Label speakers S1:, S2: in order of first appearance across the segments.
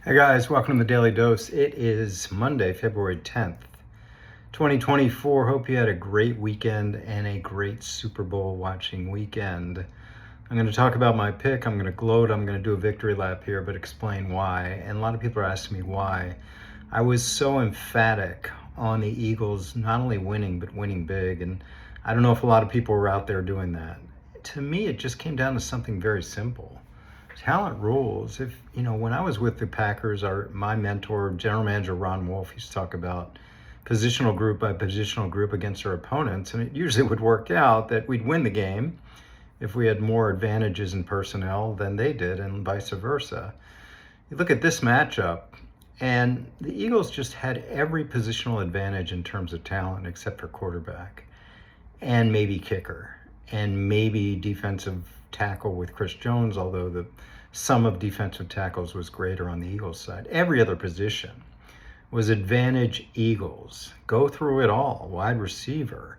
S1: Hey guys, welcome to the Daily Dose. It is Monday, February 10th, 2024. Hope you had a great weekend and a great Super Bowl watching weekend. I'm going to talk about my pick. I'm going to gloat. I'm going to do a victory lap here, but explain why. And a lot of people are asking me why I was so emphatic on the Eagles not only winning, but winning big. And I don't know if a lot of people were out there doing that. To me, it just came down to something very simple. Talent rules. When I was with the Packers, my mentor, general manager Ron Wolf, used to talk about positional group by positional group against our opponents, and it usually would work out that we'd win the game if we had more advantages in personnel than they did, and vice versa. You look at this matchup, and the Eagles just had every positional advantage in terms of talent except for quarterback, and maybe kicker, and maybe defensive tackle with Chris Jones, although the sum of defensive tackles was greater on the Eagles side. Every other position was advantage Eagles. Go through it all. Wide receiver,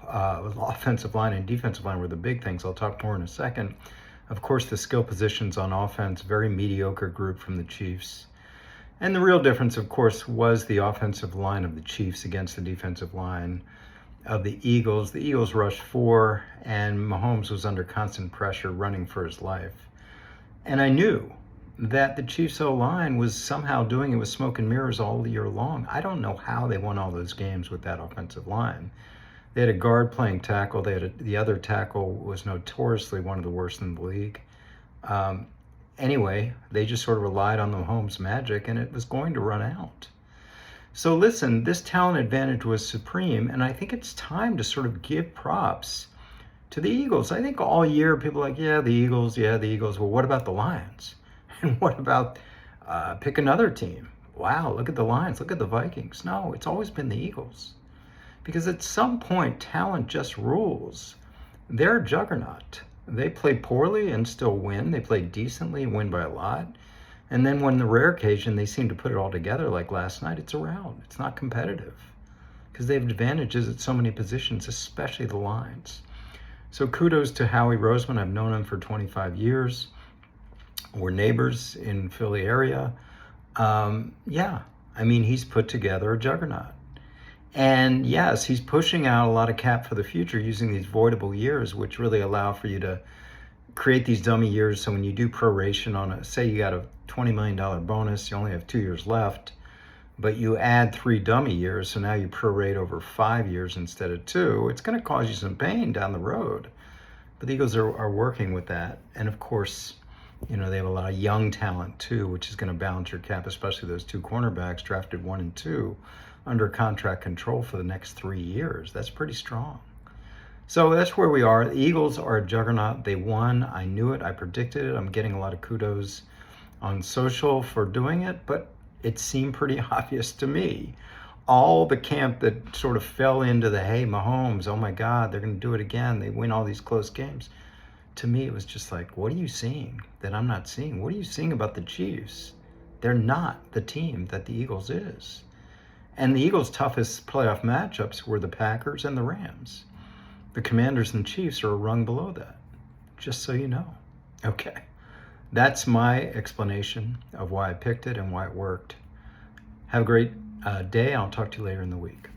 S1: offensive line and defensive line were the big things. I'll talk more in a second. Of course, the skill positions on offense, very mediocre group from the Chiefs. And the real difference, of course, was the offensive line of the Chiefs against the defensive line of the Eagles. The Eagles rushed 4, and Mahomes was under constant pressure running for his life. And I knew that the Chiefs O-line was somehow doing it with smoke and mirrors all year long. I don't know how they won all those games with that offensive line. They had a guard playing tackle. The other tackle was notoriously one of the worst in the league. Anyway, they just sort of relied on the Mahomes magic, and it was going to run out. So listen, this talent advantage was supreme, and I think it's time to sort of give props to the Eagles. I think all year people are like, yeah, the Eagles. Well, what about the Lions? And what about pick another team? Wow, look at the Lions, look at the Vikings. No, it's always been the Eagles. Because at some point, talent just rules. They're a juggernaut. They play poorly and still win. They play decently and win by a lot. And then when the rare occasion they seem to put it all together, like last night, it's a rout. It's not competitive because they have advantages at so many positions, especially the lines. So kudos to Howie Roseman. I've known him for 25 years. We're neighbors in Philly area. He's put together a juggernaut. And yes, he's pushing out a lot of cap for the future using these voidable years, which really allow for you to create these dummy years. So when you do proration on say you got a $20 million bonus, you only have 2 years left, but you add 3 dummy years, so now you prorate over 5 years instead of 2. It's going to cause you some pain down the road. But the Eagles are working with that. And of course, they have a lot of young talent too, which is going to balance your cap, especially those 2 cornerbacks drafted 1 and 2 under contract control for the next 3 years. That's pretty strong. So that's where we are. The Eagles are a juggernaut. They won. I knew it. I predicted it. I'm getting a lot of kudos on social for doing it, but it seemed pretty obvious to me. All the camp that sort of fell into the, hey, Mahomes, oh my God, they're going to do it again. They win all these close games. To me, it was just like, what are you seeing that I'm not seeing? What are you seeing about the Chiefs? They're not the team that the Eagles is. And the Eagles' toughest playoff matchups were the Packers and the Rams. The Commanders and Chiefs are a rung below that, just so you know. Okay, that's my explanation of why I picked it and why it worked. Have a great day. I'll talk to you later in the week.